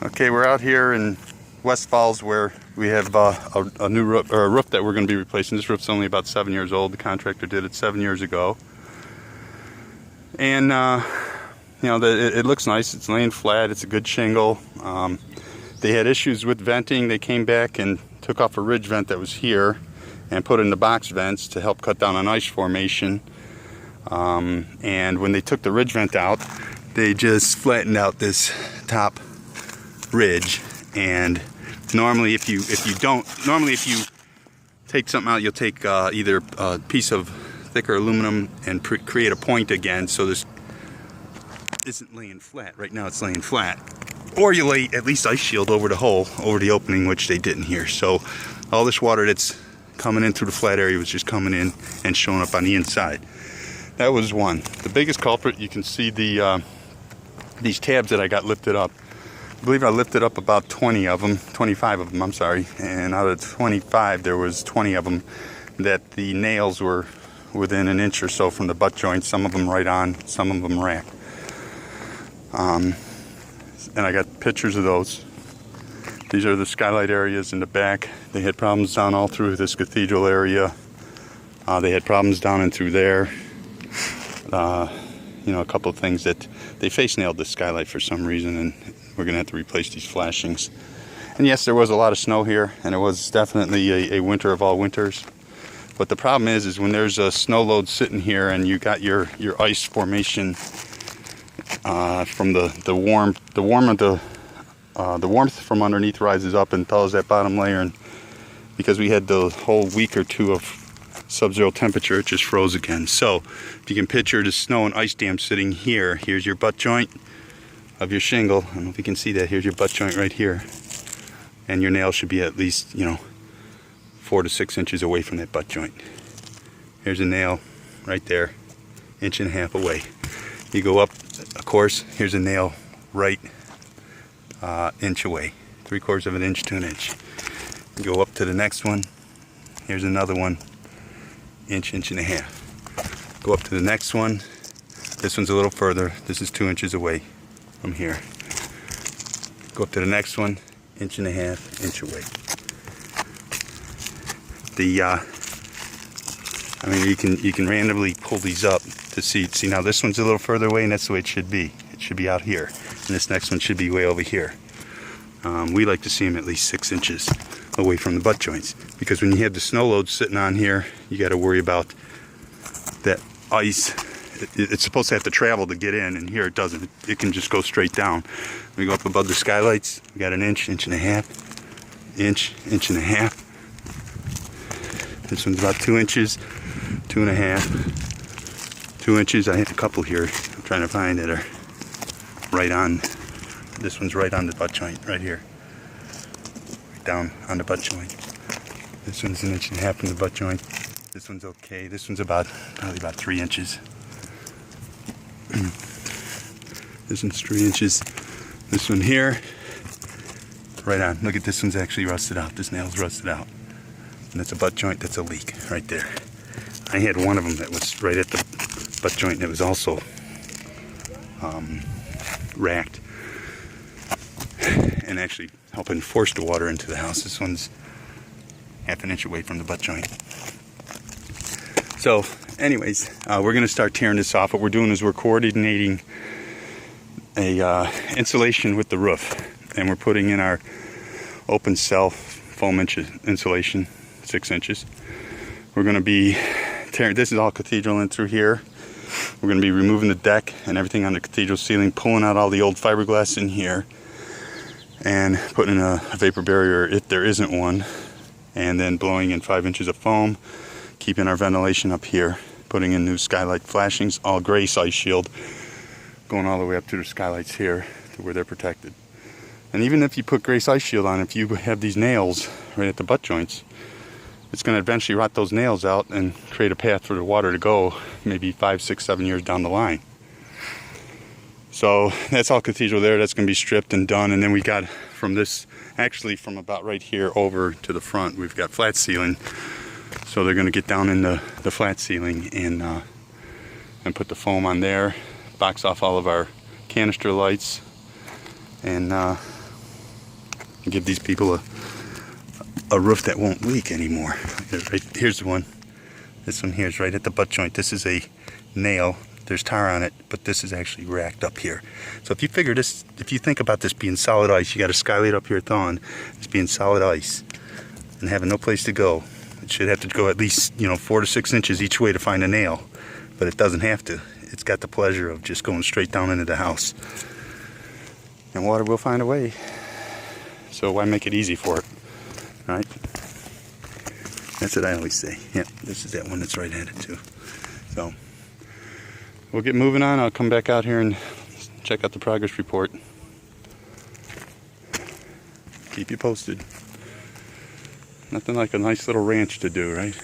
Okay, we're out here in West Falls where we have a new roof, or a roof that we're going to be replacing. This roof's only about 7 years old. The contractor did it 7 years ago. And, you know, it looks nice. It's laying flat. It's a good shingle. They had issues with venting. They came back and took off a ridge vent that was here and put in the box vents to help cut down on ice formation. And when they took the ridge vent out, they just flattened out this top ridge. And normally if you take something out, you'll take either a piece of thicker aluminum and create a point again, so this isn't laying flat. Right now it's laying flat. Or you lay at least ice shield over the hole, over the opening, which they didn't here. So all this water that's coming in through the flat area was just coming in and showing up on the inside. That was one. The biggest culprit, you can see the these tabs that I got lifted up. I believe I lifted up about 25 of them, I'm sorry. And out of 25, there was 20 of them that the nails were within an inch or so from the butt joint. Some of them right on, some of them racked. And I got pictures of those. These are the skylight areas in the back. They had problems down all through this cathedral area. They had problems down and through there. You know, a couple of things that they face nailed this skylight for some reason, and we're gonna have to replace these flashings. And yes, there was a lot of snow here, and it was definitely a winter of all winters. But the problem is when there's a snow load sitting here and you got your ice formation from the warmth from underneath rises up and thaws that bottom layer, and because we had the whole week or two of sub-zero temperature, it just froze again. So if you can picture the snow and ice dam sitting here, here's your butt joint of your shingle. I don't know if you can see that. Here's your butt joint right here, and your nail should be at least, you know, 4 to 6 inches away from that butt joint. Here's a nail right there, 1.5 inches away. You go up, of course, here's a nail right inch away, 3/4 of an inch to an inch. You go up to the next one, here's another one, 1.5 inches. Go up to the next one, this one's a little further, this is 2 inches away from here. Go up to the next one, 1.5 inches away. I mean, you can randomly pull these up to see now this one's a little further away, and that's the way it should be. It should be out here, and this next one should be way over here. We like to see them at least 6 inches away from the butt joints, because when you have the snow load sitting on here, you got to worry about that ice. It's supposed to have to travel to get in, and here it doesn't. It can just go straight down. We go up above the skylights, we got an inch, 1.5 inch, 1.5 inch. This one's about 2 inches, 2.5, 2 inches. I have a couple here I'm trying to find that are right on. This one's right on the butt joint, right here. Right down on the butt joint. This one's 1.5 inches from the butt joint. This one's okay. This one's probably about 3 inches. This one's 3 inches. This one here, right on. Look at this one's actually rusted out. This nail's rusted out. And that's a butt joint, that's a leak right there. I had one of them that was right at the butt joint that was also racked and actually helping force the water into the house. This one's 1/2 inch away from the butt joint. So anyways, we're going to start tearing this off. What we're doing is we're coordinating a insulation with the roof, and we're putting in our open cell foam insulation, 6 inches. We're going to be tearing, this is all cathedral in through here. We're going to be removing the deck and everything on the cathedral ceiling, pulling out all the old fiberglass in here, and putting in a vapor barrier if there isn't one, and then blowing in 5 inches of foam, keeping our ventilation up here, putting in new skylight flashings, all gray ice shield, going all the way up to the skylights here to where they're protected. And even if you put gray ice shield on, if you have these nails right at the butt joints, it's going to eventually rot those nails out and create a path for the water to go maybe 5, 6, 7 years down the line. So that's all cathedral there. That's going to be stripped and done. And then we got from this, actually from about right here over to the front, we've got flat ceiling. So they're going to get down in the flat ceiling and put the foam on there, box off all of our canister lights, and and give these people a roof that won't leak anymore. Here's the one. This one here is right at the butt joint. This is a nail. There's tar on it, but this is actually racked up here. So if you figure this, if you think about this being solid ice, you got a skylight up here thawing, it's being solid ice and having no place to go. It should have to go at least, 4 to 6 inches each way to find a nail, but it doesn't have to. It's got the pleasure of just going straight down into the house. And water will find a way. So why make it easy for it, right? That's what I always say. Yep, this is that one that's right at it too. So we'll get moving on. I'll come back out here and check out the progress report. Keep you posted. Nothing like a nice little ranch to do, right?